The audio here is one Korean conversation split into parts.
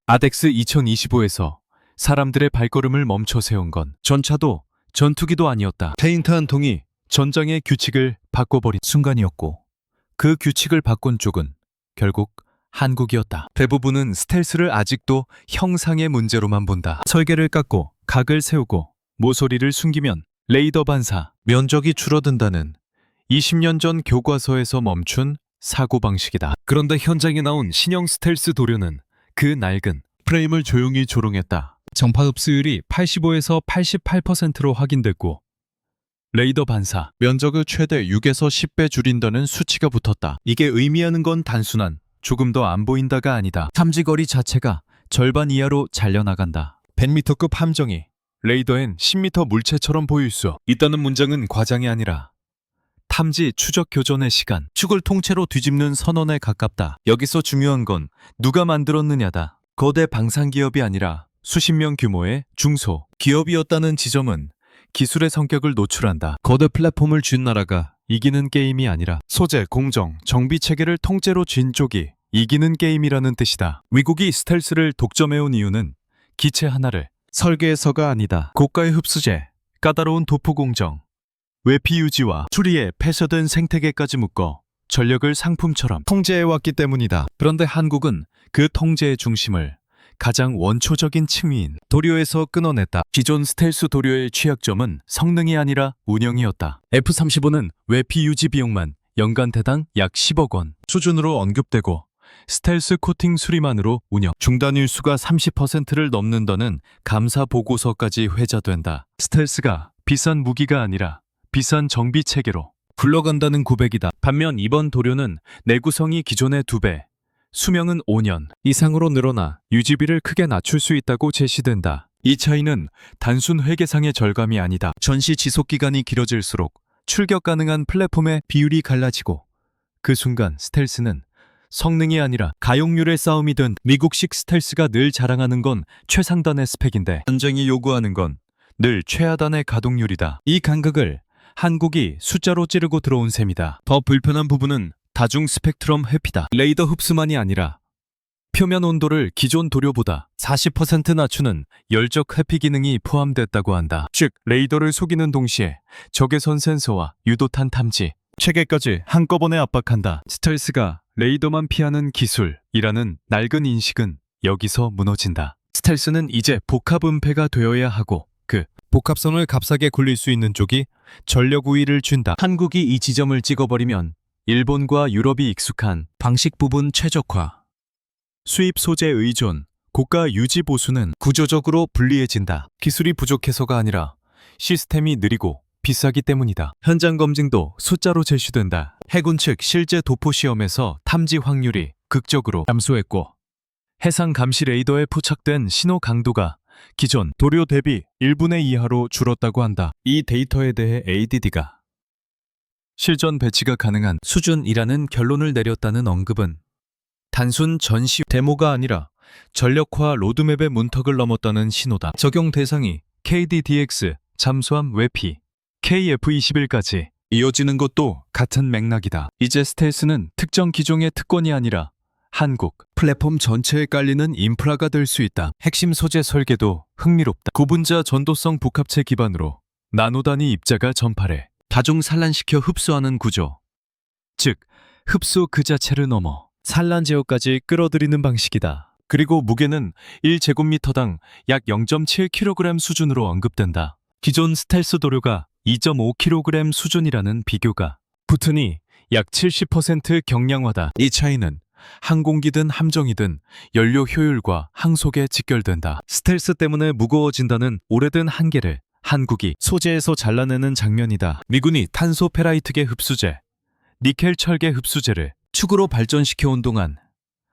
아덱스 2025에서 사람들의 발걸음을 멈춰 세운 건 전차도 전투기도 아니었다. 페인트 한 통이 전장의 규칙을 바꿔버린 순간이었고, 그 규칙을 바꾼 쪽은 결국 한국이었다. 대부분은 스텔스를 아직도 형상의 문제로만 본다. 설계를 깎고 각을 세우고 모서리를 숨기면 레이더 반사, 면적이 줄어든다는 20년 전 교과서에서 멈춘 사고방식이다. 그런데 현장에 나온 신형 스텔스 도료는 그 낡은 프레임을 조용히 조롱했다. 전파 흡수율이 85에서 88%로 확인됐고, 레이더 반사, 면적을 최대 6에서 10배 줄인다는 수치가 붙었다. 이게 의미하는 건 단순한 조금 더 안 보인다가 아니다. 탐지거리 자체가 절반 이하로 잘려나간다. 100m급 함정이 레이더엔 10m 물체처럼 보일 수 있다는 문장은 과장이 아니라 탐지 추적 교전의 시간, 축을 통째로 뒤집는 선언에 가깝다. 여기서 중요한 건 누가 만들었느냐다. 거대 방산기업이 아니라 수십 명 규모의 중소 기업이었다는 지점은 기술의 성격을 노출한다. 거대 플랫폼을 쥔 나라가 이기는 게임이 아니라 소재, 공정, 정비 체계를 통째로 쥔 쪽이 이기는 게임이라는 뜻이다. 미국이 스텔스를 독점해온 이유는 기체 하나를 설계해서가 아니다. 고가의 흡수제, 까다로운 도포 공정, 외피 유지와 추리에 폐쇄된 생태계까지 묶어 전력을 상품처럼 통제해왔기 때문이다. 그런데 한국은 그 통제의 중심을 가장 원초적인 층위인 도료에서 끊어냈다. 기존 스텔스 도료의 취약점은 성능이 아니라 운영이었다. F-35는 외피 유지 비용만 연간 대당 약 10억 원 수준으로 언급되고, 스텔스 코팅 수리만으로 운영 중단 일수가 30%를 넘는다는 감사 보고서까지 회자된다. 스텔스가 비싼 무기가 아니라 비싼 정비 체계로 굴러간다는 고백이다. 반면 이번 도료는 내구성이 기존의 2배, 수명은 5년 이상으로 늘어나 유지비를 크게 낮출 수 있다고 제시된다. 이 차이는 단순 회계상의 절감이 아니다. 전시 지속기간이 길어질수록 출격 가능한 플랫폼의 비율이 갈라지고, 그 순간 스텔스는 성능이 아니라 가용률의 싸움이 된 미국식 스텔스가 늘 자랑하는 건 최상단의 스펙인데, 전쟁이 요구하는 건 늘 최하단의 가동률이다. 이 간극을 한국이 숫자로 찌르고 들어온 셈이다. 더 불편한 부분은 다중 스펙트럼 회피다. 레이더 흡수만이 아니라 표면 온도를 기존 도료보다 40% 낮추는 열적 회피 기능이 포함됐다고 한다. 즉, 레이더를 속이는 동시에 적외선 센서와 유도탄 탐지 체계까지 한꺼번에 압박한다. 스텔스가 레이더만 피하는 기술이라는 낡은 인식은 여기서 무너진다. 스텔스는 이제 복합 은폐가 되어야 하고, 그 복합선을 값싸게 굴릴 수 있는 쪽이 전력 우위를 준다. 한국이 이 지점을 찍어버리면 일본과 유럽이 익숙한 방식 부분 최적화, 수입 소재 의존, 고가 유지 보수는 구조적으로 불리해진다. 기술이 부족해서가 아니라 시스템이 느리고 비싸기 때문이다. 현장 검증도 숫자로 제시된다. 해군 측 실제 도포 시험에서 탐지 확률이 극적으로 감소했고, 해상 감시 레이더에 포착된 신호 강도가 기존 도료 대비 1분의 2하로 줄었다고 한다. 이 데이터에 대해 ADD가 실전 배치가 가능한 수준이라는 결론을 내렸다는 언급은 단순 전시 데모가 아니라 전력화 로드맵의 문턱을 넘었다는 신호다. 적용 대상이 KDDX, 잠수함 외피, KF-21까지 이어지는 것도 같은 맥락이다. 이제 스텔스는 특정 기종의 특권이 아니라 한국 플랫폼 전체에 깔리는 인프라가 될 수 있다. 핵심 소재 설계도 흥미롭다. 고분자 전도성 복합체 기반으로 나노 단위 입자가 전파를 다중 산란시켜 흡수하는 구조. 즉, 흡수 그 자체를 넘어 산란 제어까지 끌어들이는 방식이다. 그리고 무게는 1제곱미터당 약 0.7kg 수준으로 언급된다. 기존 스텔스 도료가 2.5kg 수준이라는 비교가 붙으니 약 70% 경량화다. 이 차이는 항공기든 함정이든 연료 효율과 항속에 직결된다. 스텔스 때문에 무거워진다는 오래된 한계를 한국이 소재에서 잘라내는 장면이다. 미군이 탄소 페라이트계 흡수제, 니켈 철계 흡수제를 축으로 발전시켜온 동안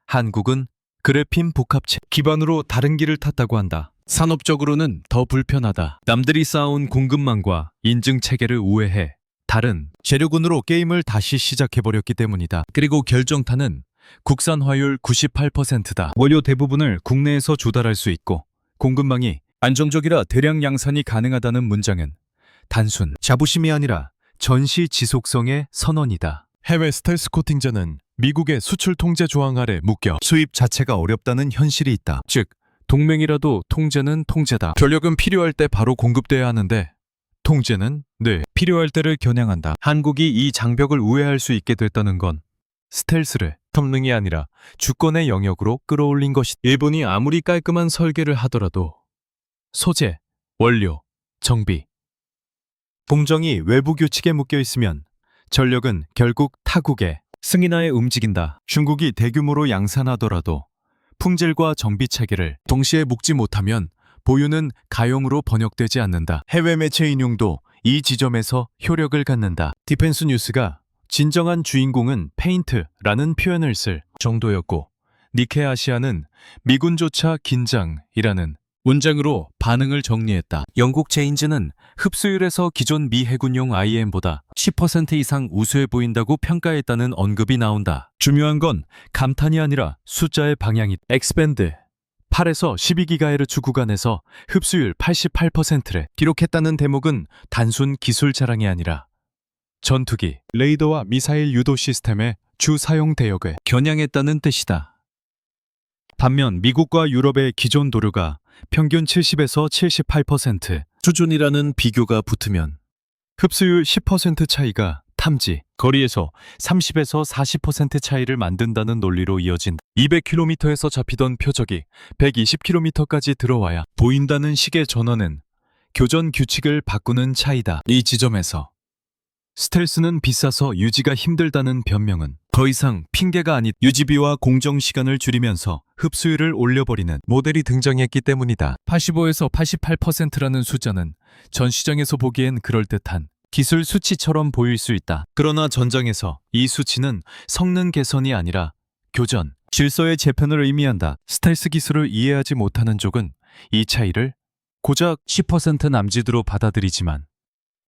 한국은 그래핀 복합체 기반으로 다른 길을 탔다고 한다. 산업적으로는 더 불편하다. 남들이 쌓아온 공급망과 인증 체계를 우회해 다른 재료군으로 게임을 다시 시작해버렸기 때문이다. 그리고 결정타는 국산 화율 98%다. 원료 대부분을 국내에서 조달할 수 있고, 공급망이 안정적이라 대량 양산이 가능하다는 문장은 단순 자부심이 아니라 전시 지속성의 선언이다. 해외 스텔스 코팅제는 미국의 수출 통제 조항 아래 묶여 수입 자체가 어렵다는 현실이 있다. 즉, 동맹이라도 통제는 통제다. 전력은 필요할 때 바로 공급돼야 하는데 통제는 늘 필요할 때를 겨냥한다. 한국이 이 장벽을 우회할 수 있게 됐다는 건 스텔스를 성능이 아니라 주권의 영역으로 끌어올린 것이다. 일본이 아무리 깔끔한 설계를 하더라도 소재, 원료, 정비, 공정이 외부 규칙에 묶여 있으면 전력은 결국 타국의 승인하에 움직인다. 중국이 대규모로 양산하더라도 품질과 정비 체계를 동시에 묶지 못하면 보유는 가용으로 번역되지 않는다. 해외 매체 인용도 이 지점에서 효력을 갖는다. 디펜스 뉴스가 진정한 주인공은 페인트라는 표현을 쓸 정도였고 니케 아시아는 미군조차 긴장이라는 문장으로 반응을 정리했다. 영국 체인즈는 흡수율에서 기존 미 해군용 IM보다 10% 이상 우수해 보인다고 평가했다는 언급이 나온다. 중요한 건 감탄이 아니라 숫자의 방향이 엑스밴드 8에서 12GHz 구간에서 흡수율 88%를 기록했다는 대목은 단순 기술 자랑이 아니라 전투기, 레이더와 미사일 유도 시스템의 주 사용 대역을 겨냥했다는 뜻이다. 반면 미국과 유럽의 기존 도료가 평균 70에서 78% 수준이라는 비교가 붙으면 흡수율 10% 차이가 탐지, 거리에서 30에서 40% 차이를 만든다는 논리로 이어진 200km에서 잡히던 표적이 120km까지 들어와야 보인다는 식의 전환은 교전 규칙을 바꾸는 차이다. 이 지점에서 스텔스는 비싸서 유지가 힘들다는 변명은 더 이상 핑계가 아닌 유지비와 공정 시간을 줄이면서 흡수율을 올려버리는 모델이 등장했기 때문이다. 85에서 88%라는 숫자는 전 시장에서 보기엔 그럴듯한 기술 수치처럼 보일 수 있다. 그러나 전장에서 이 수치는 성능 개선이 아니라 교전, 질서의 재편을 의미한다. 스텔스 기술을 이해하지 못하는 쪽은 이 차이를 고작 10% 남짓으로 받아들이지만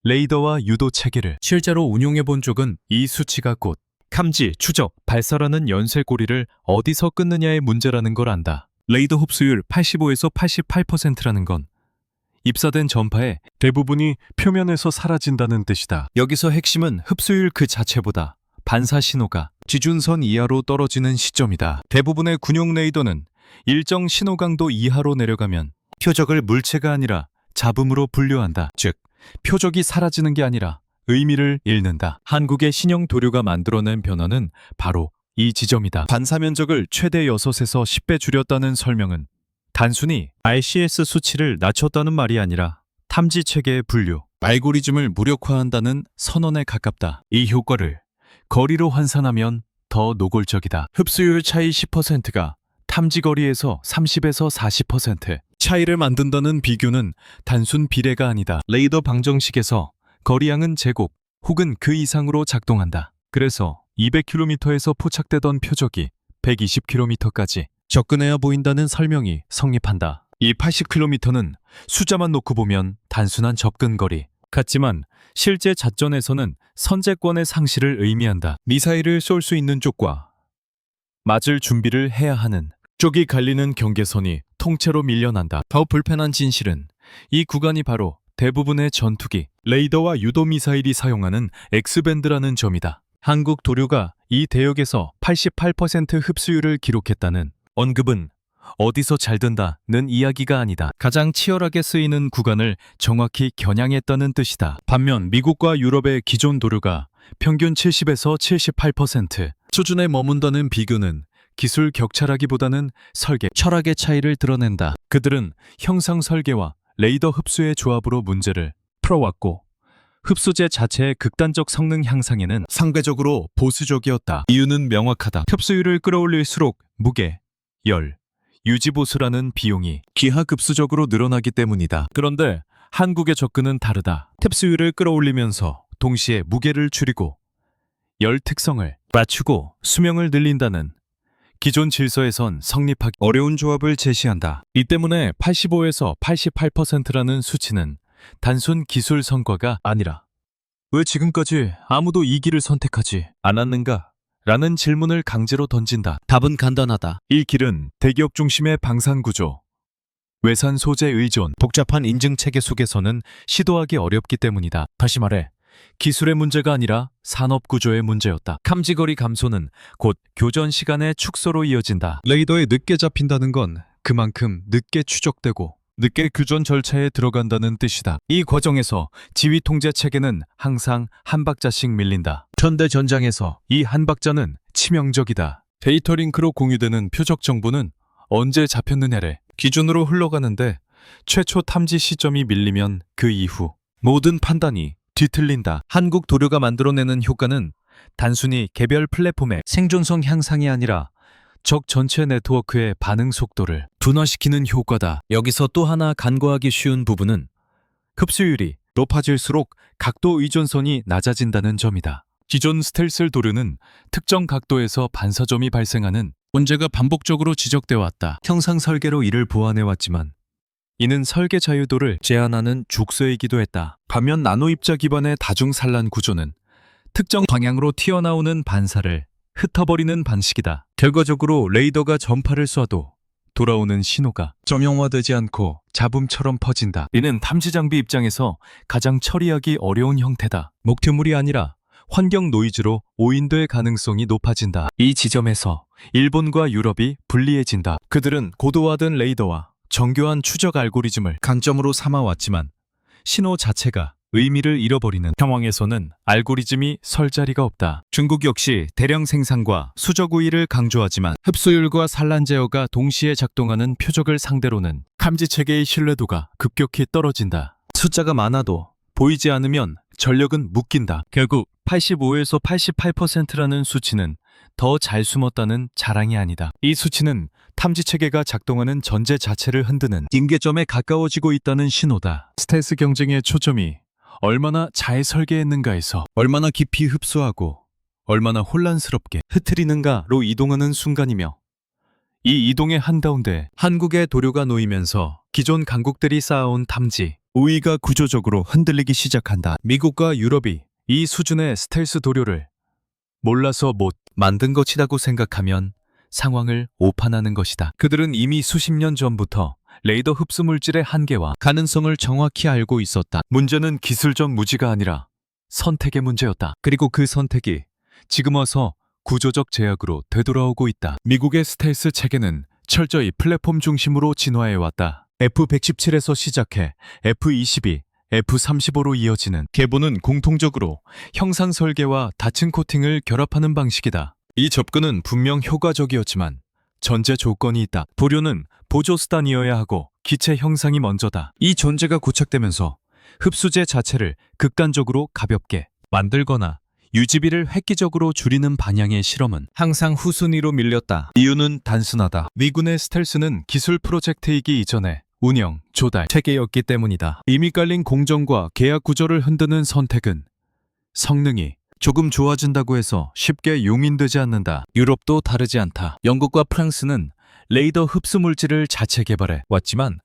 레이더와 유도 체계를 실제로 운용해 본 쪽은 이 수치가 곧 감지, 추적, 발사라는 연쇄고리를 어디서 끊느냐의 문제라는 걸 안다. 레이더 흡수율 85에서 88%라는 건 입사된 전파의 대부분이 표면에서 사라진다는 뜻이다. 여기서 핵심은 흡수율 그 자체보다 반사 신호가 지준선 이하로 떨어지는 시점이다. 대부분의 군용 레이더는 일정 신호 강도 이하로 내려가면 표적을 물체가 아니라 잡음으로 분류한다. 즉, 표적이 사라지는 게 아니라 의미를 잃는다. 한국의 신형 도료가 만들어낸 변화는 바로 이 지점이다. 반사 면적을 최대 6에서 10배 줄였다는 설명은 단순히 RCS 수치를 낮췄다는 말이 아니라 탐지 체계의 분류, 알고리즘을 무력화한다는 선언에 가깝다. 이 효과를 거리로 환산하면 더 노골적이다. 흡수율 차이 10%가 탐지 거리에서 30에서 40% 차이를 만든다는 비교는 단순 비례가 아니다. 레이더 방정식에서 거리양은 제곱 혹은 그 이상으로 작동한다. 그래서 200km에서 포착되던 표적이 120km까지 접근해야 보인다는 설명이 성립한다. 이 80km는 숫자만 놓고 보면 단순한 접근 거리 같지만 실제 작전에서는 선제권의 상실을 의미한다. 미사일을 쏠 수 있는 쪽과 맞을 준비를 해야 하는 쪽이 갈리는 경계선이 통째로 밀려난다. 더 불편한 진실은 이 구간이 바로 대부분의 전투기, 레이더와 유도 미사일이 사용하는 X밴드라는 점이다. 한국 도료가 이 대역에서 88% 흡수율을 기록했다는 언급은 어디서 잘 된다는 이야기가 아니다. 가장 치열하게 쓰이는 구간을 정확히 겨냥했다는 뜻이다. 반면 미국과 유럽의 기존 도료가 평균 70에서 78% 수준에 머문다는 비교는 기술 격차라기보다는 설계, 철학의 차이를 드러낸다. 그들은 형상 설계와 레이더 흡수의 조합으로 문제를 풀어왔고 흡수제 자체의 극단적 성능 향상에는 상대적으로 보수적이었다. 이유는 명확하다. 흡수율을 끌어올릴수록 무게, 열, 유지보수라는 비용이 기하급수적으로 늘어나기 때문이다. 그런데 한국의 접근은 다르다. 흡수율을 끌어올리면서 동시에 무게를 줄이고 열 특성을 맞추고 수명을 늘린다는 기존 질서에선 성립하기 어려운 조합을 제시한다. 이 때문에 85에서 88%라는 수치는 단순 기술 성과가 아니라 왜 지금까지 아무도 이 길을 선택하지 않았는가? 라는 질문을 강제로 던진다. 답은 간단하다. 이 길은 대기업 중심의 방산구조, 외산 소재 의존, 복잡한 인증체계 속에서는 시도하기 어렵기 때문이다. 다시 말해 기술의 문제가 아니라 산업 구조의 문제였다. 탐지거리 감소는 곧 교전 시간의 축소로 이어진다. 레이더에 늦게 잡힌다는 건 그만큼 늦게 추적되고 늦게 교전 절차에 들어간다는 뜻이다. 이 과정에서 지휘 통제 체계는 항상 한 박자씩 밀린다. 현대 전장에서 이 한 박자는 치명적이다. 데이터 링크로 공유되는 표적 정보는 언제 잡혔느냐를 기준으로 흘러가는데 최초 탐지 시점이 밀리면 그 이후 모든 판단이 뒤틀린다. 한국 도료가 만들어내는 효과는 단순히 개별 플랫폼의 생존성 향상이 아니라 적 전체 네트워크의 반응 속도를 둔화시키는 효과다. 여기서 또 하나 간과하기 쉬운 부분은 흡수율이 높아질수록 각도 의존선이 낮아진다는 점이다. 기존 스텔스 도료는 특정 각도에서 반사점이 발생하는 문제가 반복적으로 지적되어 왔다. 형상 설계로 이를 보완해왔지만 이는 설계 자유도를 제한하는 죽소이기도 했다. 반면 나노 입자 기반의 다중산란 구조는 특정 방향으로 튀어나오는 반사를 흩어버리는 방식이다. 결과적으로 레이더가 전파를 쏴도 돌아오는 신호가 점영화되지 않고 잡음처럼 퍼진다. 이는 탐지 장비 입장에서 가장 처리하기 어려운 형태다. 목표물이 아니라 환경 노이즈로 오인될 가능성이 높아진다. 이 지점에서 일본과 유럽이 불리해진다. 그들은 고도화된 레이더와 정교한 추적 알고리즘을 강점으로 삼아왔지만 신호 자체가 의미를 잃어버리는 상황에서는 알고리즘이 설 자리가 없다. 중국 역시 대량 생산과 수적 우위를 강조하지만 흡수율과 산란 제어가 동시에 작동하는 표적을 상대로는 탐지 체계의 신뢰도가 급격히 떨어진다. 숫자가 많아도 보이지 않으면 전력은 묶인다. 결국 85에서 88%라는 수치는 더 잘 숨었다는 자랑이 아니다. 이 수치는 탐지 체계가 작동하는 전제 자체를 흔드는 임계점에 가까워지고 있다는 신호다. 스텔스 경쟁의 초점이 얼마나 잘 설계했는가에서 얼마나 깊이 흡수하고 얼마나 혼란스럽게 흐트리는가로 이동하는 순간이며 이 이동의 한가운데 한국의 도료가 놓이면서 기존 강국들이 쌓아온 탐지 우위가 구조적으로 흔들리기 시작한다. 미국과 유럽이 이 수준의 스텔스 도료를 몰라서 못 만든 것이라고 생각하면 상황을 오판하는 것이다. 그들은 이미 수십 년 전부터 레이더 흡수 물질의 한계와 가능성을 정확히 알고 있었다. 문제는 기술적 무지가 아니라 선택의 문제였다. 그리고 그 선택이 지금 와서 구조적 제약으로 되돌아오고 있다. 미국의 스텔스 체계는 철저히 플랫폼 중심으로 진화해왔다. F-117에서 시작해 F-22, F-35로 이어지는 계보는 공통적으로 형상 설계와 다층 코팅을 결합하는 방식이다. 이 접근은 분명 효과적이었지만 전제 조건이 있다. 도료는 보조 수단이어야 하고 기체 형상이 먼저다. 이 전제가 고착되면서 흡수제 자체를 극단적으로 가볍게 만들거나 유지비를 획기적으로 줄이는 방향의 실험은 항상 후순위로 밀렸다. 이유는 단순하다. 미군의 스텔스는 기술 프로젝트이기 이전에 운영, 조달, 체계였기 때문이다. 이미 깔린 공정과 계약 구조를 흔드는 선택은 성능이 조금 좋아진다고 해서 쉽게 용인되지 않는다. 유럽도 다르지 않다. 영국과 프랑스는 레이더 흡수 물질을 자체 개발해 왔지만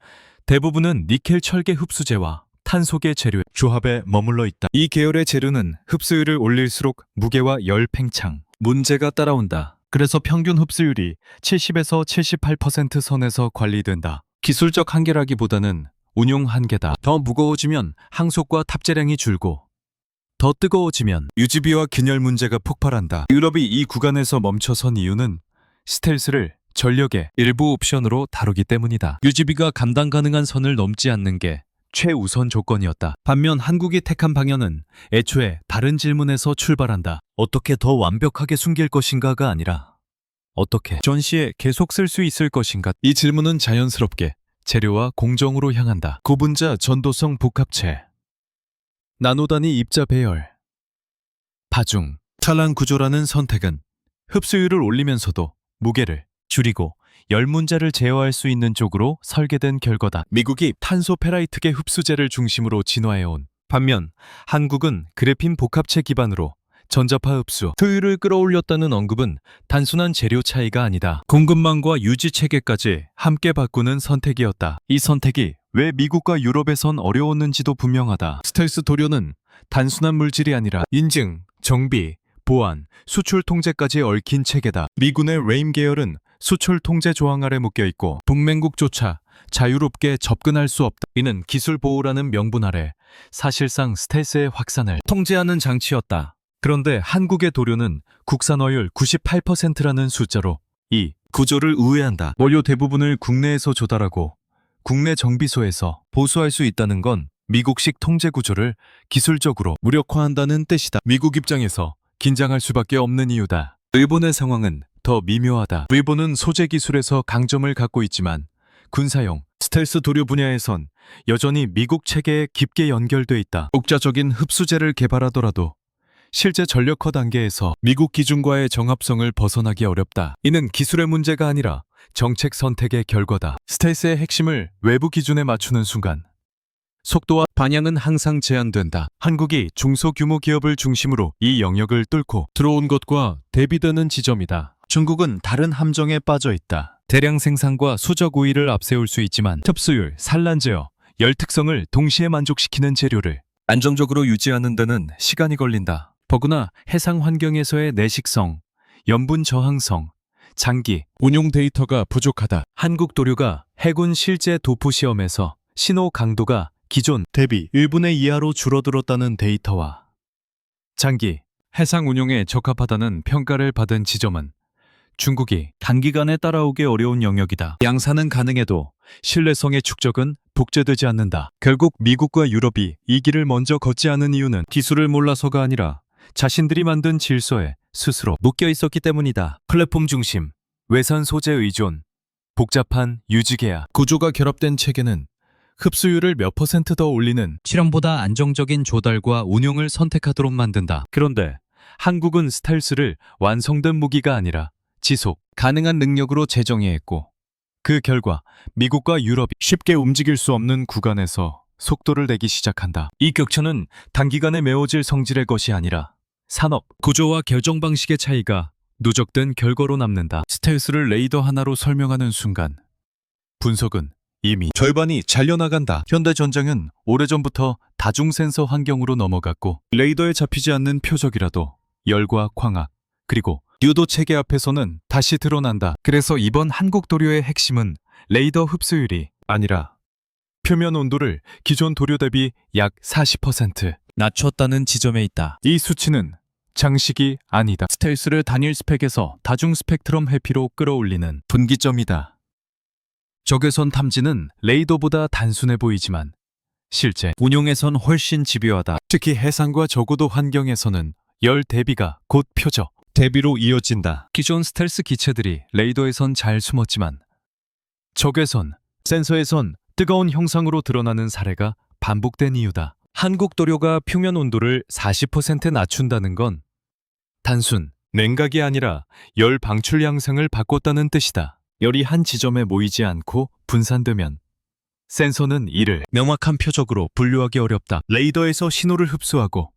대부분은 니켈 철계 흡수제와 탄소계 재료의 조합에 머물러 있다. 이 계열의 재료는 흡수율을 올릴수록 무게와 열 팽창, 문제가 따라온다. 그래서 평균 흡수율이 70에서 78% 선에서 관리된다. 기술적 한계라기보다는 운용 한계다. 더 무거워지면 항속과 탑재량이 줄고 더 뜨거워지면 유지비와 균열 문제가 폭발한다. 유럽이 이 구간에서 멈춰선 이유는 스텔스를 전력의 일부 옵션으로 다루기 때문이다. 유지비가 감당 가능한 선을 넘지 않는 게 최우선 조건이었다. 반면 한국이 택한 방향은 애초에 다른 질문에서 출발한다. 어떻게 더 완벽하게 숨길 것인가가 아니라 어떻게 전시에 계속 쓸 수 있을 것인가. 이 질문은 자연스럽게 재료와 공정으로 향한다. 고분자 전도성 복합체, 나노단위 입자 배열, 파중, 차량 구조라는 선택은 흡수율을 올리면서도 무게를 줄이고 열 문제를 제어할 수 있는 쪽으로 설계된 결과다. 미국이 탄소 페라이트계 흡수제를 중심으로 진화해온 반면 한국은 그래핀 복합체 기반으로 전자파 흡수, 효율을 끌어올렸다는 언급은 단순한 재료 차이가 아니다. 공급망과 유지 체계까지 함께 바꾸는 선택이었다. 이 선택이 왜 미국과 유럽에선 어려웠는지도 분명하다. 스텔스 도료는 단순한 물질이 아니라 인증, 정비, 보안, 수출 통제까지 얽힌 체계다. 미군의 레임 계열은 수출 통제 조항 아래 묶여있고 동맹국조차 자유롭게 접근할 수 없다. 이는 기술 보호라는 명분 아래 사실상 스텔스의 확산을 통제하는 장치였다. 그런데 한국의 도료는 국산화율 98%라는 숫자로 이 구조를 우회한다. 원료 대부분을 국내에서 조달하고 국내 정비소에서 보수할 수 있다는 건 미국식 통제 구조를 기술적으로 무력화한다는 뜻이다. 미국 입장에서 긴장할 수밖에 없는 이유다. 일본의 상황은 더 미묘하다. 일본은 소재 기술에서 강점을 갖고 있지만 군사용, 스텔스 도료 분야에선 여전히 미국 체계에 깊게 연결돼 있다. 독자적인 흡수제를 개발하더라도 실제 전력화 단계에서 미국 기준과의 정합성을 벗어나기 어렵다. 이는 기술의 문제가 아니라 정책 선택의 결과다. 스텔스의 핵심을 외부 기준에 맞추는 순간 속도와 방향은 항상 제한된다. 한국이 중소규모 기업을 중심으로 이 영역을 뚫고 들어온 것과 대비되는 지점이다. 중국은 다른 함정에 빠져 있다. 대량 생산과 수적 우위를 앞세울 수 있지만 흡수율, 산란 제어, 열 특성을 동시에 만족시키는 재료를 안정적으로 유지하는 데는 시간이 걸린다. 더구나 해상 환경에서의 내식성, 염분 저항성, 장기, 운용 데이터가 부족하다. 한국 도료가 해군 실제 도포 시험에서 신호 강도가 기존 대비 1분의 2하로 줄어들었다는 데이터와 장기, 해상 운용에 적합하다는 평가를 받은 지점은 중국이 단기간에 따라오기 어려운 영역이다. 양산은 가능해도 신뢰성의 축적은 복제되지 않는다. 결국 미국과 유럽이 이 길을 먼저 걷지 않은 이유는 기술을 몰라서가 아니라 자신들이 만든 질서에 스스로 묶여 있었기 때문이다. 플랫폼 중심, 외산 소재 의존, 복잡한 유지계약, 구조가 결합된 체계는 흡수율을 몇 퍼센트 더 올리는 실험보다 안정적인 조달과 운용을 선택하도록 만든다. 그런데 한국은 스텔스를 완성된 무기가 아니라 지속 가능한 능력으로 재정의했고 그 결과 미국과 유럽이 쉽게 움직일 수 없는 구간에서 속도를 내기 시작한다. 이 격차는 단기간에 메워질 성질의 것이 아니라 산업, 구조와 결정 방식의 차이가 누적된 결과로 남는다. 스텔스를 레이더 하나로 설명하는 순간 분석은 이미 절반이 잘려나간다. 현대전장은 오래전부터 다중센서 환경으로 넘어갔고 레이더에 잡히지 않는 표적이라도 열과 광학, 그리고 유도 체계 앞에서는 다시 드러난다. 그래서 이번 한국 도료의 핵심은 레이더 흡수율이 아니라 표면 온도를 기존 도료 대비 약 40% 낮췄다는 지점에 있다. 이 수치는 장식이 아니다. 스텔스를 단일 스펙에서 다중 스펙트럼 회피로 끌어올리는 분기점이다. 적외선 탐지는 레이더보다 단순해 보이지만 실제 운용에선 훨씬 집요하다. 특히 해상과 저고도 환경에서는 열 대비가 곧 표적, 대비로 이어진다. 기존 스텔스 기체들이 레이더에선 잘 숨었지만 적외선, 센서에선 뜨거운 형상으로 드러나는 사례가 반복된 이유다. 한국 도료가 표면 온도를 40% 낮춘다는 건 단순 냉각이 아니라 열 방출 양상을 바꿨다는 뜻이다. 열이 한 지점에 모이지 않고 분산되면 센서는 이를 명확한 표적으로 분류하기 어렵다. 레이더에서 신호를 흡수하고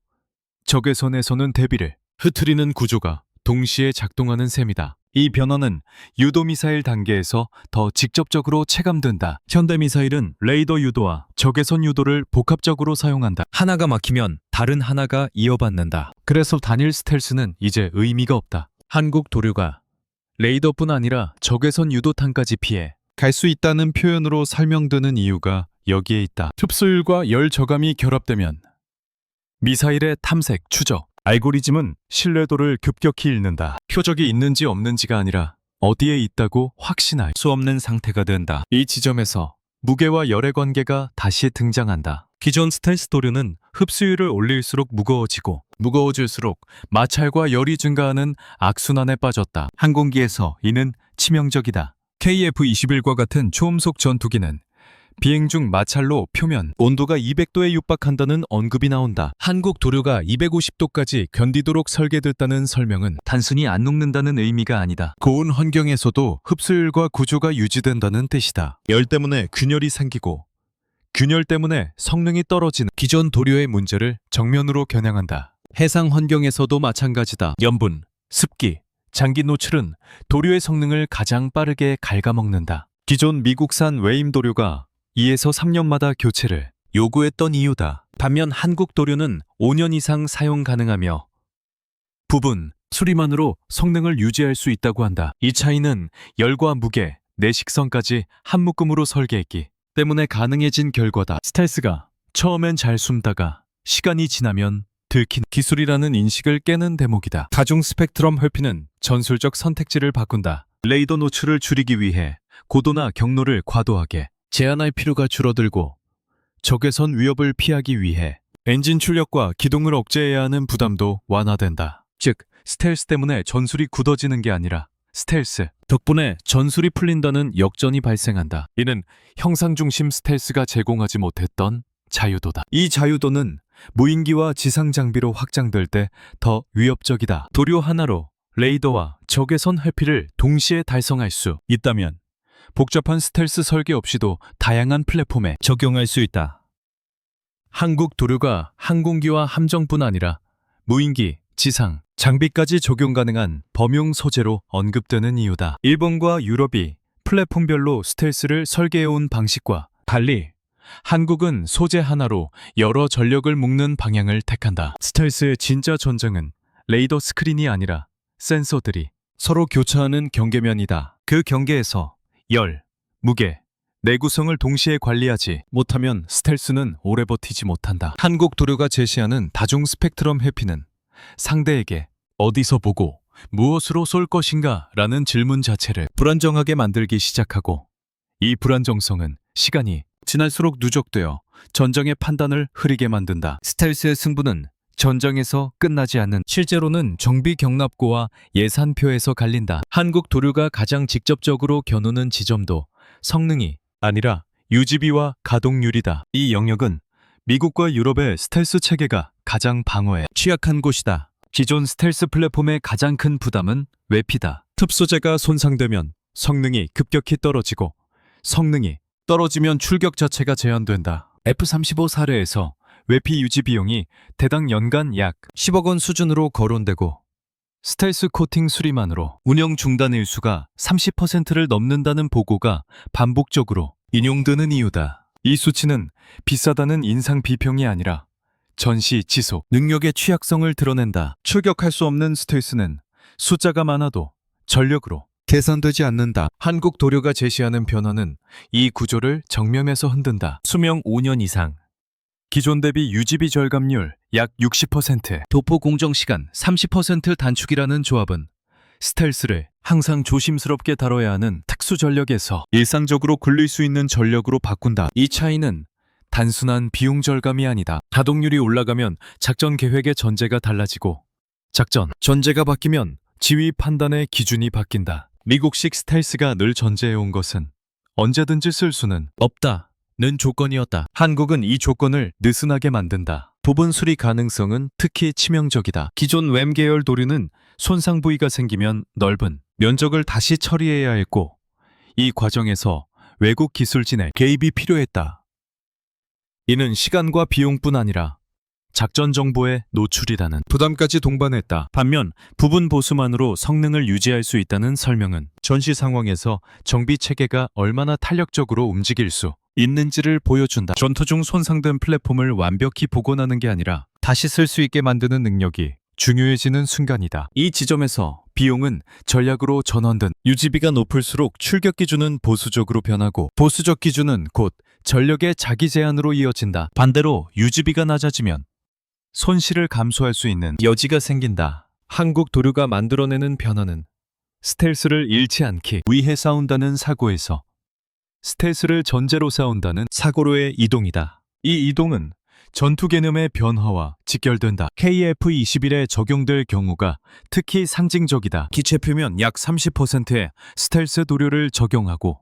적외선에서는 대비를 흐트리는 구조가 동시에 작동하는 셈이다. 이 변화는 유도미사일 단계에서 더 직접적으로 체감된다. 현대미사일은 레이더 유도와 적외선 유도를 복합적으로 사용한다. 하나가 막히면 다른 하나가 이어받는다. 그래서 단일 스텔스는 이제 의미가 없다. 한국 도료가 레이더뿐 아니라 적외선 유도탄까지 피해 갈 수 있다는 표현으로 설명되는 이유가 여기에 있다. 흡수율과 열 저감이 결합되면 미사일의 탐색, 추적, 알고리즘은 신뢰도를 급격히 잃는다. 표적이 있는지 없는지가 아니라 어디에 있다고 확신할 수 없는 상태가 된다. 이 지점에서 무게와 열의 관계가 다시 등장한다. 기존 스텔스 도료는 흡수율을 올릴수록 무거워지고 무거워질수록 마찰과 열이 증가하는 악순환에 빠졌다. 항공기에서 이는 치명적이다. KF-21과 같은 초음속 전투기는 비행 중 마찰로 표면 온도가 200도에 육박한다는 언급이 나온다. 한국 도료가 250도까지 견디도록 설계됐다는 설명은 단순히 안 녹는다는 의미가 아니다. 고온 환경에서도 흡수율과 구조가 유지된다는 뜻이다. 열 때문에 균열이 생기고 균열 때문에 성능이 떨어지는 기존 도료의 문제를 정면으로 겨냥한다. 해상 환경에서도 마찬가지다. 염분, 습기, 장기 노출은 도료의 성능을 가장 빠르게 갉아먹는다. 기존 미국산 외임 도료가 2에서 3년마다 교체를 요구했던 이유다. 반면 한국 도료는 5년 이상 사용 가능하며 부분, 수리만으로 성능을 유지할 수 있다고 한다. 이 차이는 열과 무게, 내식선까지 한 묶음으로 설계했기 때문에 가능해진 결과다. 스텔스가 처음엔 잘 숨다가 시간이 지나면 들킨 기술이라는 인식을 깨는 대목이다. 다중 스펙트럼 회피는 전술적 선택지를 바꾼다. 레이더 노출을 줄이기 위해 고도나 경로를 과도하게 제한할 필요가 줄어들고 적외선 위협을 피하기 위해 엔진 출력과 기동을 억제해야 하는 부담도 완화된다. 즉, 스텔스 때문에 전술이 굳어지는 게 아니라 스텔스 덕분에 전술이 풀린다는 역전이 발생한다. 이는 형상 중심 스텔스가 제공하지 못했던 자유도다. 이 자유도는 무인기와 지상 장비로 확장될 때 더 위협적이다. 도료 하나로 레이더와 적외선 회피를 동시에 달성할 수 있다면 복잡한 스텔스 설계 없이도 다양한 플랫폼에 적용할 수 있다. 한국 도료가 항공기와 함정뿐 아니라 무인기, 지상, 장비까지 적용 가능한 범용 소재로 언급되는 이유다. 일본과 유럽이 플랫폼별로 스텔스를 설계해온 방식과 달리 한국은 소재 하나로 여러 전력을 묶는 방향을 택한다. 스텔스의 진짜 전쟁은 레이더 스크린이 아니라 센서들이 서로 교차하는 경계면이다. 그 경계에서 열, 무게, 내구성을 동시에 관리하지 못하면 스텔스는 오래 버티지 못한다. 한국 도료가 제시하는 다중 스펙트럼 회피는 상대에게 어디서 보고 무엇으로 쏠 것인가 라는 질문 자체를 불안정하게 만들기 시작하고 이 불안정성은 시간이 지날수록 누적되어 전장의 판단을 흐리게 만든다. 스텔스의 승부는 전장에서 끝나지 않는 실제로는 정비 경납고와 예산표에서 갈린다. 한국 도료가 가장 직접적으로 겨누는 지점도 성능이 아니라 유지비와 가동률이다. 이 영역은 미국과 유럽의 스텔스 체계가 가장 방어에 취약한 곳이다. 기존 스텔스 플랫폼의 가장 큰 부담은 외피다. 습소재가 손상되면 성능이 급격히 떨어지고 성능이 떨어지면 출격 자체가 제한된다. F-35 사례에서 외피 유지 비용이 대당 연간 약 10억 원 수준으로 거론되고 스텔스 코팅 수리만으로 운영 중단 일수가 30%를 넘는다는 보고가 반복적으로 인용되는 이유다. 이 수치는 비싸다는 인상 비평이 아니라 전시 지속 능력의 취약성을 드러낸다. 출격할 수 없는 스텔스는 숫자가 많아도 전력으로 계산되지 않는다. 한국 도료가 제시하는 변화는 이 구조를 정면에서 흔든다. 수명 5년 이상, 기존 대비 유지비 절감률 약 60%, 도포 공정 시간 30% 단축이라는 조합은 스텔스를 항상 조심스럽게 다뤄야 하는 특수 전력에서 일상적으로 굴릴 수 있는 전력으로 바꾼다. 이 차이는 단순한 비용 절감이 아니다. 가동률이 올라가면 작전 계획의 전제가 달라지고 작전 전제가 바뀌면 지휘 판단의 기준이 바뀐다. 미국식 스텔스가 늘 전제해온 것은 언제든지 쓸 수는 없다는 조건이었다. 한국은 이 조건을 느슨하게 만든다. 부분 수리 가능성은 특히 치명적이다. 기존 웸 계열 도료는 손상 부위가 생기면 넓은 면적을 다시 처리해야 했고 이 과정에서 외국 기술진의 개입이 필요했다. 이는 시간과 비용뿐 아니라 작전 정보의 노출이라는 부담까지 동반했다. 반면 부분 보수만으로 성능을 유지할 수 있다는 설명은 전시 상황에서 정비 체계가 얼마나 탄력적으로 움직일 수 있는지를 보여준다. 전투 중 손상된 플랫폼을 완벽히 복원하는 게 아니라 다시 쓸 수 있게 만드는 능력이 중요해지는 순간이다. 이 지점에서 비용은 전략으로 전환된 유지비가 높을수록 출격 기준은 보수적으로 변하고 보수적 기준은 곧 전력의 자기 제한으로 이어진다. 반대로 유지비가 낮아지면 손실을 감수할 수 있는 여지가 생긴다. 한국 도료가 만들어내는 변화는 스텔스를 잃지 않기 위해 싸운다는 사고에서 스텔스를 전제로 싸운다는 사고로의 이동이다. 이 이동은 전투 개념의 변화와 직결된다. KF-21에 적용될 경우가 특히 상징적이다. 기체 표면 약 30%의 스텔스 도료를 적용하고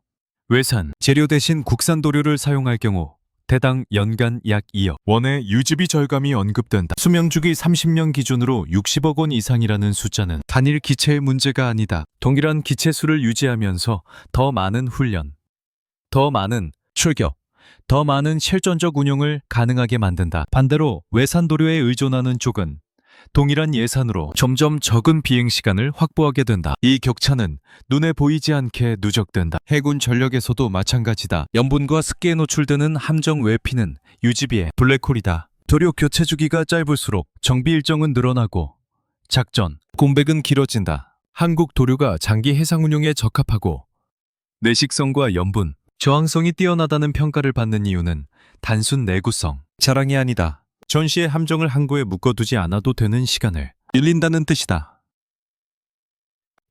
외산, 재료 대신 국산 도료를 사용할 경우 대당 연간 약 2억 원의 유지비 절감이 언급된다. 수명주기 30년 기준으로 60억 원 이상이라는 숫자는 단일 기체의 문제가 아니다. 동일한 기체 수를 유지하면서 더 많은 훈련, 더 많은 출격, 더 많은 실전적 운용을 가능하게 만든다. 반대로 외산 도료에 의존하는 쪽은 동일한 예산으로 점점 적은 비행 시간을 확보하게 된다. 이 격차는 눈에 보이지 않게 누적된다. 해군 전력에서도 마찬가지다. 염분과 습기에 노출되는 함정 외피는 유지비의 블랙홀이다. 도료 교체 주기가 짧을수록 정비 일정은 늘어나고 작전, 공백은 길어진다. 한국 도료가 장기 해상 운용에 적합하고 내식성과 염분, 저항성이 뛰어나다는 평가를 받는 이유는 단순 내구성, 자랑이 아니다. 전시의 함정을 항구에 묶어두지 않아도 되는 시간을 빌린다는 뜻이다.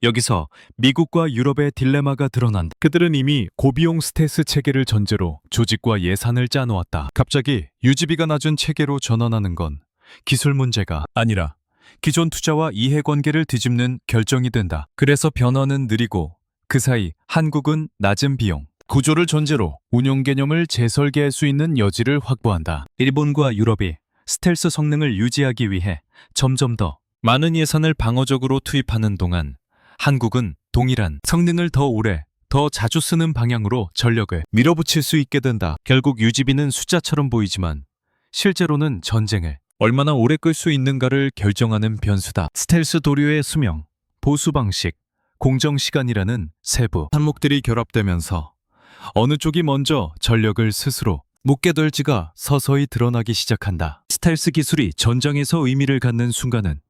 여기서 미국과 유럽의 딜레마가 드러난다. 그들은 이미 고비용 스텔스 체계를 전제로 조직과 예산을 짜놓았다. 갑자기 유지비가 낮은 체계로 전환하는 건 기술 문제가 아니라 기존 투자와 이해관계를 뒤집는 결정이 된다. 그래서 변화는 느리고 그 사이 한국은 낮은 비용, 구조를 전제로 운용 개념을 재설계할 수 있는 여지를 확보한다. 일본과 유럽이 스텔스 성능을 유지하기 위해 점점 더 많은 예산을 방어적으로 투입하는 동안 한국은 동일한 성능을 더 오래, 더 자주 쓰는 방향으로 전력을 밀어붙일 수 있게 된다. 결국 유지비는 숫자처럼 보이지만 실제로는 전쟁을 얼마나 오래 끌 수 있는가를 결정하는 변수다. 스텔스 도료의 수명, 보수 방식, 공정 시간이라는 세부 항목들이 결합되면서 어느 쪽이 먼저 전력을 스스로 묻게 될지가 서서히 드러나기 시작한다. 스텔스 기술이 전장에서 의미를 갖는 순간은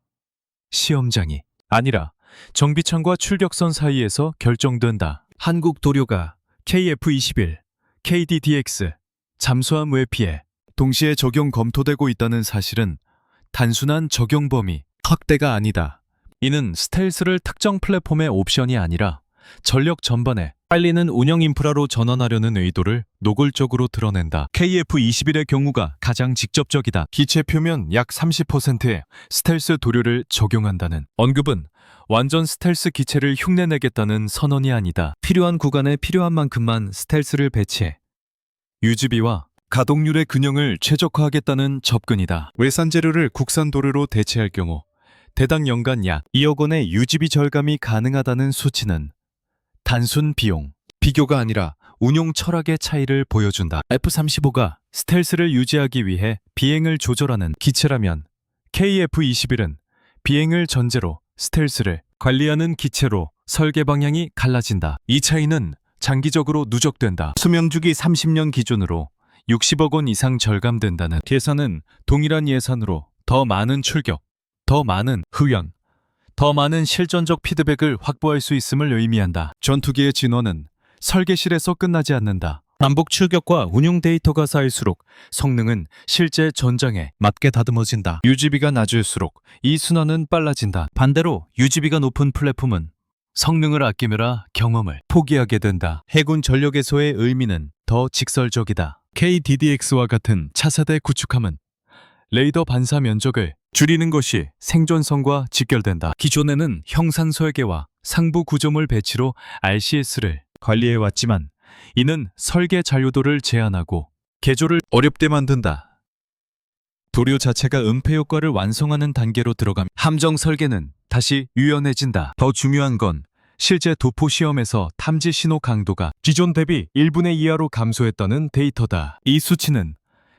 시험장이 아니라 정비창과 출격선 사이에서 결정된다. 한국 도료가 KF-21, KDDX, 잠수함 외피에 동시에 적용 검토되고 있다는 사실은 단순한 적용 범위 확대가 아니다. 이는 스텔스를 특정 플랫폼의 옵션이 아니라 전력 전반에 빨리는 운영 인프라로 전환하려는 의도를 노골적으로 드러낸다. KF-21의 경우가 가장 직접적이다. 기체 표면 약 30%의 스텔스 도료를 적용한다는 언급은 완전 스텔스 기체를 흉내내겠다는 선언이 아니다. 필요한 구간에 필요한 만큼만 스텔스를 배치해 유지비와 가동률의 균형을 최적화하겠다는 접근이다. 외산 재료를 국산 도료로 대체할 경우 대당 연간 약 2억 원의 유지비 절감이 가능하다는 수치는 단순 비용, 비교가 아니라 운용 철학의 차이를 보여준다. F-35가 스텔스를 유지하기 위해 비행을 조절하는 기체라면 KF-21은 비행을 전제로 스텔스를 관리하는 기체로 설계 방향이 갈라진다. 이 차이는 장기적으로 누적된다. 수명주기 30년 기준으로 60억 원 이상 절감된다는 계산은 동일한 예산으로 더 많은 출격, 더 많은 후연, 더 많은 실전적 피드백을 확보할 수 있음을 의미한다. 전투기의 진화는 설계실에서 끝나지 않는다. 반복 출격과 운용 데이터가 쌓일수록 성능은 실제 전장에 맞게 다듬어진다. 유지비가 낮을수록 이 순환은 빨라진다. 반대로 유지비가 높은 플랫폼은 성능을 아끼느라 경험을 포기하게 된다. 해군 전력에서의 의미는 더 직설적이다. KDDX와 같은 차세대 구축함은 레이더 반사 면적을 줄이는 것이 생존성과 직결된다. 기존에는 형산 설계와 상부 구조물 배치로 RCS를 관리해왔지만 이는 설계 자유도를 제한하고 개조를 어렵게 만든다. 도료 자체가 은폐 효과를 완성하는 단계로 들어가면 함정 설계는 다시 유연해진다. 더 중요한 건 실제 도포 시험에서 탐지 신호 강도가 기존 대비 1분의 2하로 감소했다는 데이터다. 이 수치는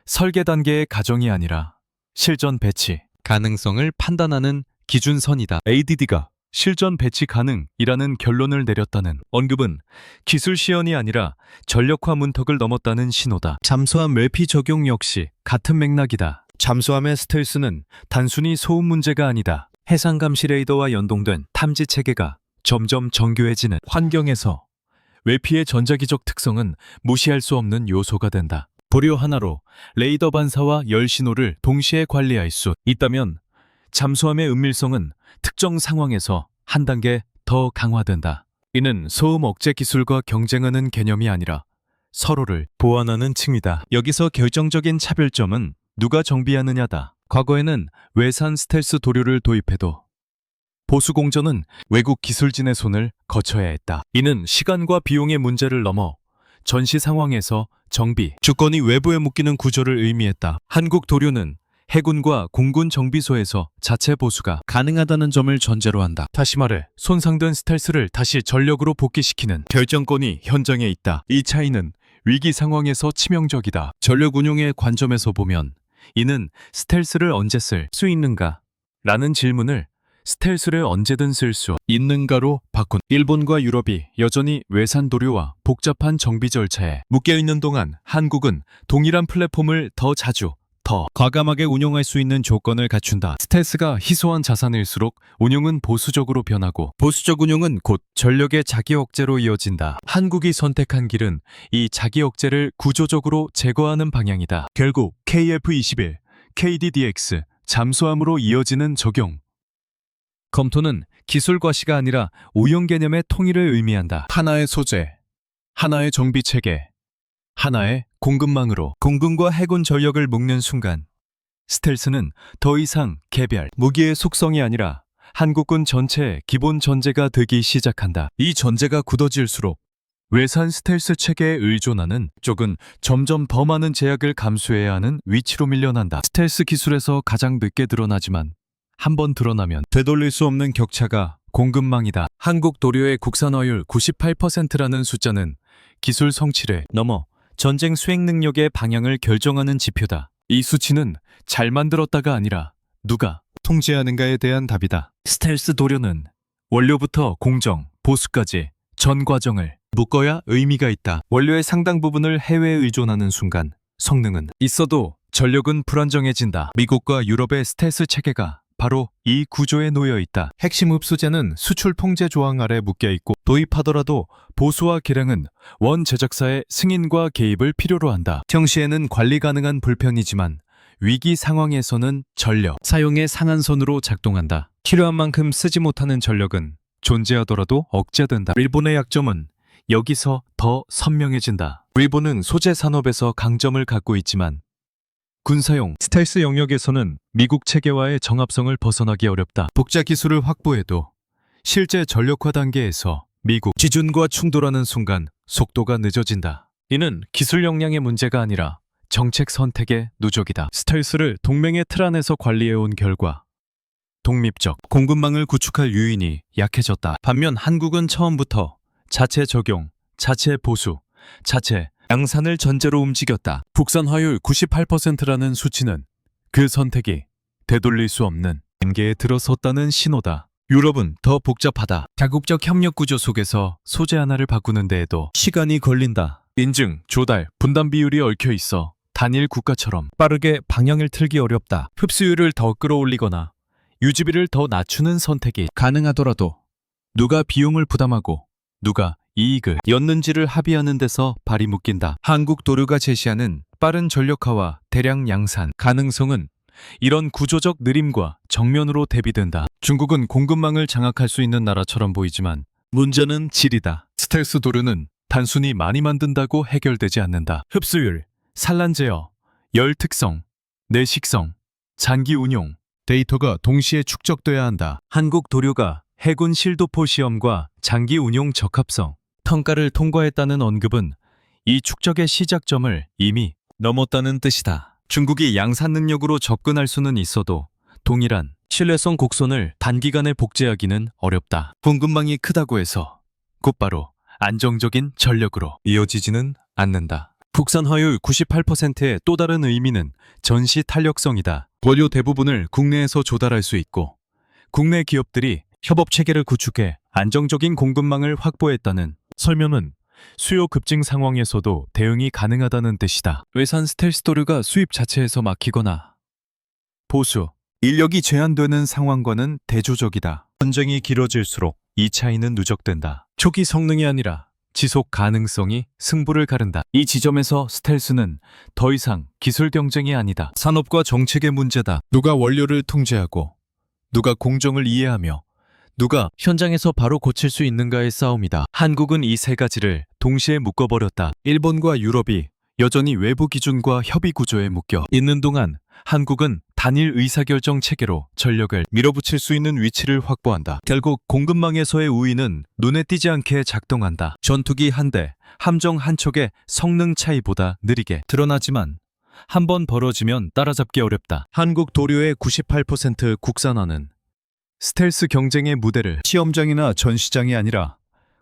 설계 단계의 가정이 아니라 실전 배치 가능성을 판단하는 기준선이다. ADD가 실전 배치 가능이라는 결론을 내렸다는 언급은 기술 시연이 아니라 전력화 문턱을 넘었다는 신호다. 잠수함 외피 적용 역시 같은 맥락이다. 잠수함의 스텔스는 단순히 소음 문제가 아니다. 해상 감시 레이더와 연동된 탐지 체계가 점점 정교해지는 환경에서 외피의 전자기적 특성은 무시할 수 없는 요소가 된다. 도료 하나로 레이더 반사와 열 신호를 동시에 관리할 수 있다면 잠수함의 은밀성은 특정 상황에서 한 단계 더 강화된다. 이는 소음 억제 기술과 경쟁하는 개념이 아니라 서로를 보완하는 층이다. 여기서 결정적인 차별점은 누가 정비하느냐다. 과거에는 외산 스텔스 도료를 도입해도 보수 공정은 외국 기술진의 손을 거쳐야 했다. 이는 시간과 비용의 문제를 넘어 전시 상황에서 정비, 주권이 외부에 묶이는 구조를 의미했다. 한국 도료는 해군과 공군 정비소에서 자체 보수가 가능하다는 점을 전제로 한다. 다시 말해 손상된 스텔스를 다시 전력으로 복귀시키는 결정권이 현장에 있다. 이 차이는 위기 상황에서 치명적이다. 전력 운용의 관점에서 보면 이는 스텔스를 언제 쓸 수 있는가? 라는 질문을 스텔스를 언제든 쓸 수 있는가로 바꾼 일본과 유럽이 여전히 외산 도료와 복잡한 정비 절차에 묶여있는 동안 한국은 동일한 플랫폼을 더 자주, 더 과감하게 운용할 수 있는 조건을 갖춘다. 스텔스가 희소한 자산일수록 운용은 보수적으로 변하고 보수적 운용은 곧 전력의 자기 억제로 이어진다. 한국이 선택한 길은 이 자기 억제를 구조적으로 제거하는 방향이다. 결국 KF21, KDDX 잠수함으로 이어지는 적용. 검토는 기술 과시가 아니라 오형 개념의 통일을 의미한다. 하나의 소재, 하나의 정비 체계, 하나의 공급망으로 공군과 해군 전력을 묶는 순간 스텔스는 더 이상 개별, 무기의 속성이 아니라 한국군 전체의 기본 전제가 되기 시작한다. 이 전제가 굳어질수록 외산 스텔스 체계에 의존하는 쪽은 점점 더 많은 제약을 감수해야 하는 위치로 밀려난다. 스텔스 기술에서 가장 늦게 드러나지만 한번 드러나면 되돌릴 수 없는 격차가 공급망이다. 한국 도료의 국산화율 98%라는 숫자는 기술 성취를 넘어 전쟁 수행 능력의 방향을 결정하는 지표다. 이 수치는 잘 만들었다가 아니라 누가 통제하는가에 대한 답이다. 스텔스 도료는 원료부터 공정, 보수까지 전 과정을 묶어야 의미가 있다. 원료의 상당 부분을 해외에 의존하는 순간 성능은 있어도 전력은 불안정해진다. 미국과 유럽의 스텔스 체계가 바로 이 구조에 놓여 있다. 핵심 흡수제는 수출 통제 조항 아래 묶여 있고 도입하더라도 보수와 개량은 원 제작사의 승인과 개입을 필요로 한다. 평시에는 관리 가능한 불편이지만 위기 상황에서는 전력 사용의 상한선으로 작동한다. 필요한 만큼 쓰지 못하는 전력은 존재하더라도 억제된다. 일본의 약점은 여기서 더 선명해진다. 일본은 소재 산업에서 강점을 갖고 있지만 군사용 스텔스 영역에서는 미국 체계와의 정합성을 벗어나기 어렵다. 복자 기술을 확보해도 실제 전력화 단계에서 미국 기준과 충돌하는 순간 속도가 늦어진다. 이는 기술 역량의 문제가 아니라 정책 선택의 누적이다. 스텔스를 동맹의 틀 안에서 관리해온 결과 독립적 공급망을 구축할 유인이 약해졌다. 반면 한국은 처음부터 자체 적용, 자체 보수, 자체 양산을 전제로 움직였다. 국산화율 98%라는 수치는 그 선택이 되돌릴 수 없는 단계에 들어섰다는 신호다. 유럽은 더 복잡하다. 다국적 협력 구조 속에서 소재 하나를 바꾸는 데에도 시간이 걸린다. 인증, 조달, 분담 비율이 얽혀 있어 단일 국가처럼 빠르게 방향을 틀기 어렵다. 흡수율을 더 끌어올리거나 유지비를 더 낮추는 선택이 가능하더라도 누가 비용을 부담하고 누가 이익을 였는지를 합의하는 데서 발이 묶인다. 한국 도료가 제시하는 빠른 전력화와 대량 양산 가능성은 이런 구조적 느림과 정면으로 대비된다. 중국은 공급망을 장악할 수 있는 나라처럼 보이지만 문제는 질이다. 스텔스 도료는 단순히 많이 만든다고 해결되지 않는다. 흡수율, 산란 제어, 열 특성, 내식성, 장기 운용, 데이터가 동시에 축적돼야 한다. 한국 도료가 해군 실도포 시험과 장기 운용 적합성, 평가를 통과했다는 언급은 이 축적의 시작점을 이미 넘었다는 뜻이다. 중국이 양산 능력으로 접근할 수는 있어도 동일한 신뢰성 곡선을 단기간에 복제하기는 어렵다. 공급망이 크다고 해서 곧바로 안정적인 전력으로 이어지지는 않는다. 국산화율 98%의 또 다른 의미는 전시 탄력성이다. 원료 대부분을 국내에서 조달할 수 있고 국내 기업들이 협업 체계를 구축해 안정적인 공급망을 확보했다는 설명은 수요 급증 상황에서도 대응이 가능하다는 뜻이다. 외산 스텔스 도료가 수입 자체에서 막히거나 보수, 인력이 제한되는 상황과는 대조적이다. 전쟁이 길어질수록 이 차이는 누적된다. 초기 성능이 아니라 지속 가능성이 승부를 가른다. 이 지점에서 스텔스는 더 이상 기술 경쟁이 아니다. 산업과 정책의 문제다. 누가 원료를 통제하고 누가 공정을 이해하며 누가 현장에서 바로 고칠 수 있는가의 싸움이다. 한국은 이 세 가지를 동시에 묶어버렸다. 일본과 유럽이 여전히 외부 기준과 협의 구조에 묶여 있는 동안 한국은 단일 의사결정 체계로 전력을 밀어붙일 수 있는 위치를 확보한다. 결국 공급망에서의 우위는 눈에 띄지 않게 작동한다. 전투기 한 대, 함정 한 척의 성능 차이보다 느리게 드러나지만 한번 벌어지면 따라잡기 어렵다. 한국 도료의 98% 국산화는 스텔스 경쟁의 무대를 시험장이나 전시장이 아니라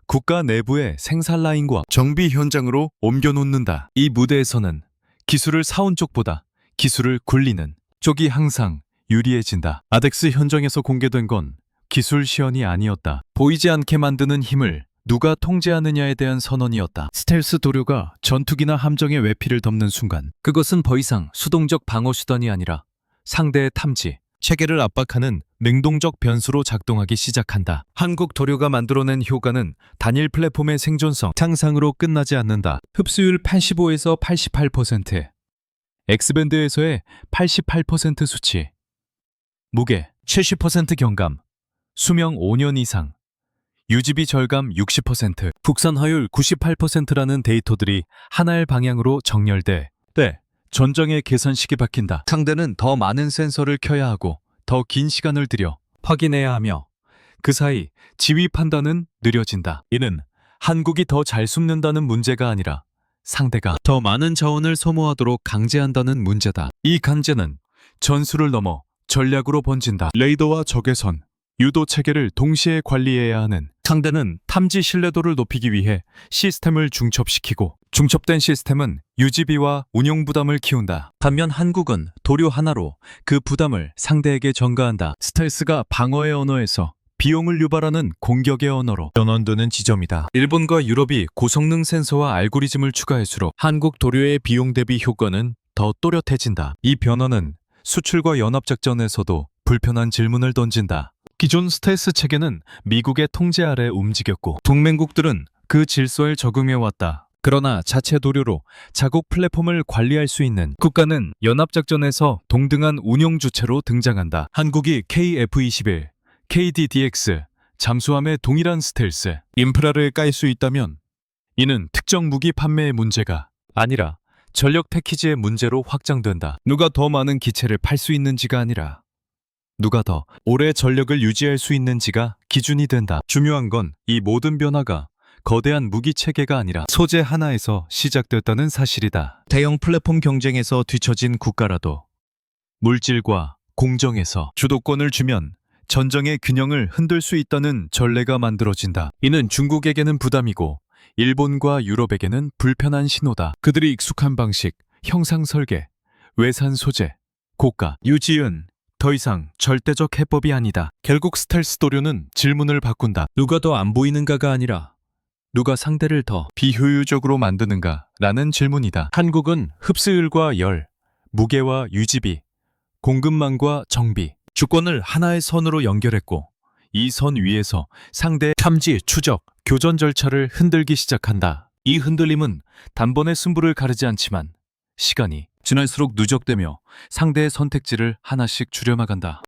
국가 내부의 생산 라인과 정비 현장으로 옮겨놓는다. 이 무대에서는 기술을 사온 쪽보다 기술을 굴리는 쪽이 항상 유리해진다. 아덱스 현장에서 공개된 건 기술 시연이 아니었다. 보이지 않게 만드는 힘을 누가 통제하느냐에 대한 선언이었다. 스텔스 도료가 전투기나 함정의 외피를 덮는 순간 그것은 더 이상 수동적 방어 수단이 아니라 상대의 탐지, 체계를 압박하는 능동적 변수로 작동하기 시작한다. 한국 도료가 만들어낸 효과는 단일 플랫폼의 생존성, 향상으로 끝나지 않는다. 흡수율 85에서 88%, X밴드에서의 88% 수치, 무게 70% 경감, 수명 5년 이상, 유지비 절감 60%, 국산화율 98%라는 데이터들이 하나의 방향으로 정렬돼 전장의 계산식이 바뀐다. 상대는 더 많은 센서를 켜야 하고 더 긴 시간을 들여 확인해야 하며 그 사이 지휘 판단은 느려진다. 이는 한국이 더 잘 숨는다는 문제가 아니라 상대가 더 많은 자원을 소모하도록 강제한다는 문제다. 이 강제는 전술을 넘어 전략으로 번진다. 레이더와 적외선, 유도 체계를 동시에 관리해야 하는 상대는 탐지 신뢰도를 높이기 위해 시스템을 중첩시키고 중첩된 시스템은 유지비와 운영 부담을 키운다. 반면 한국은 도료 하나로 그 부담을 상대에게 전가한다. 스텔스가 방어의 언어에서 비용을 유발하는 공격의 언어로 전환되는 지점이다. 일본과 유럽이 고성능 센서와 알고리즘을 추가할수록 한국 도료의 비용 대비 효과는 더 또렷해진다. 이 변화는 수출과 연합작전에서도 불편한 질문을 던진다. 기존 스텔스 체계는 미국의 통제 아래 움직였고 동맹국들은 그 질서에 적응해왔다. 그러나 자체 도료로 자국 플랫폼을 관리할 수 있는 국가는 연합작전에서 동등한 운영 주체로 등장한다. 한국이 KF-21, KDDX, 잠수함의 동일한 스텔스, 인프라를 깔 수 있다면 이는 특정 무기 판매의 문제가 아니라 전력 패키지의 문제로 확장된다. 누가 더 많은 기체를 팔 수 있는지가 아니라 누가 더 오래 전력을 유지할 수 있는지가 기준이 된다. 중요한 건 이 모든 변화가 거대한 무기 체계가 아니라 소재 하나에서 시작됐다는 사실이다. 대형 플랫폼 경쟁에서 뒤처진 국가라도 물질과 공정에서 주도권을 주면 전쟁의 균형을 흔들 수 있다는 전례가 만들어진다. 이는 중국에게는 부담이고 일본과 유럽에게는 불편한 신호다. 그들이 익숙한 방식, 형상 설계, 외산 소재, 고가, 유지은 더 이상 절대적 해법이 아니다. 결국 스텔스 도료는 질문을 바꾼다. 누가 더 안 보이는가가 아니라 누가 상대를 더 비효율적으로 만드는가라는 질문이다. 한국은 흡수율과 열, 무게와 유지비, 공급망과 정비, 주권을 하나의 선으로 연결했고 이 선 위에서 상대의 탐지, 추적, 교전 절차를 흔들기 시작한다. 이 흔들림은 단번에 승부를 가르지 않지만 시간이 지날수록 누적되며 상대의 선택지를 하나씩 줄여나간다.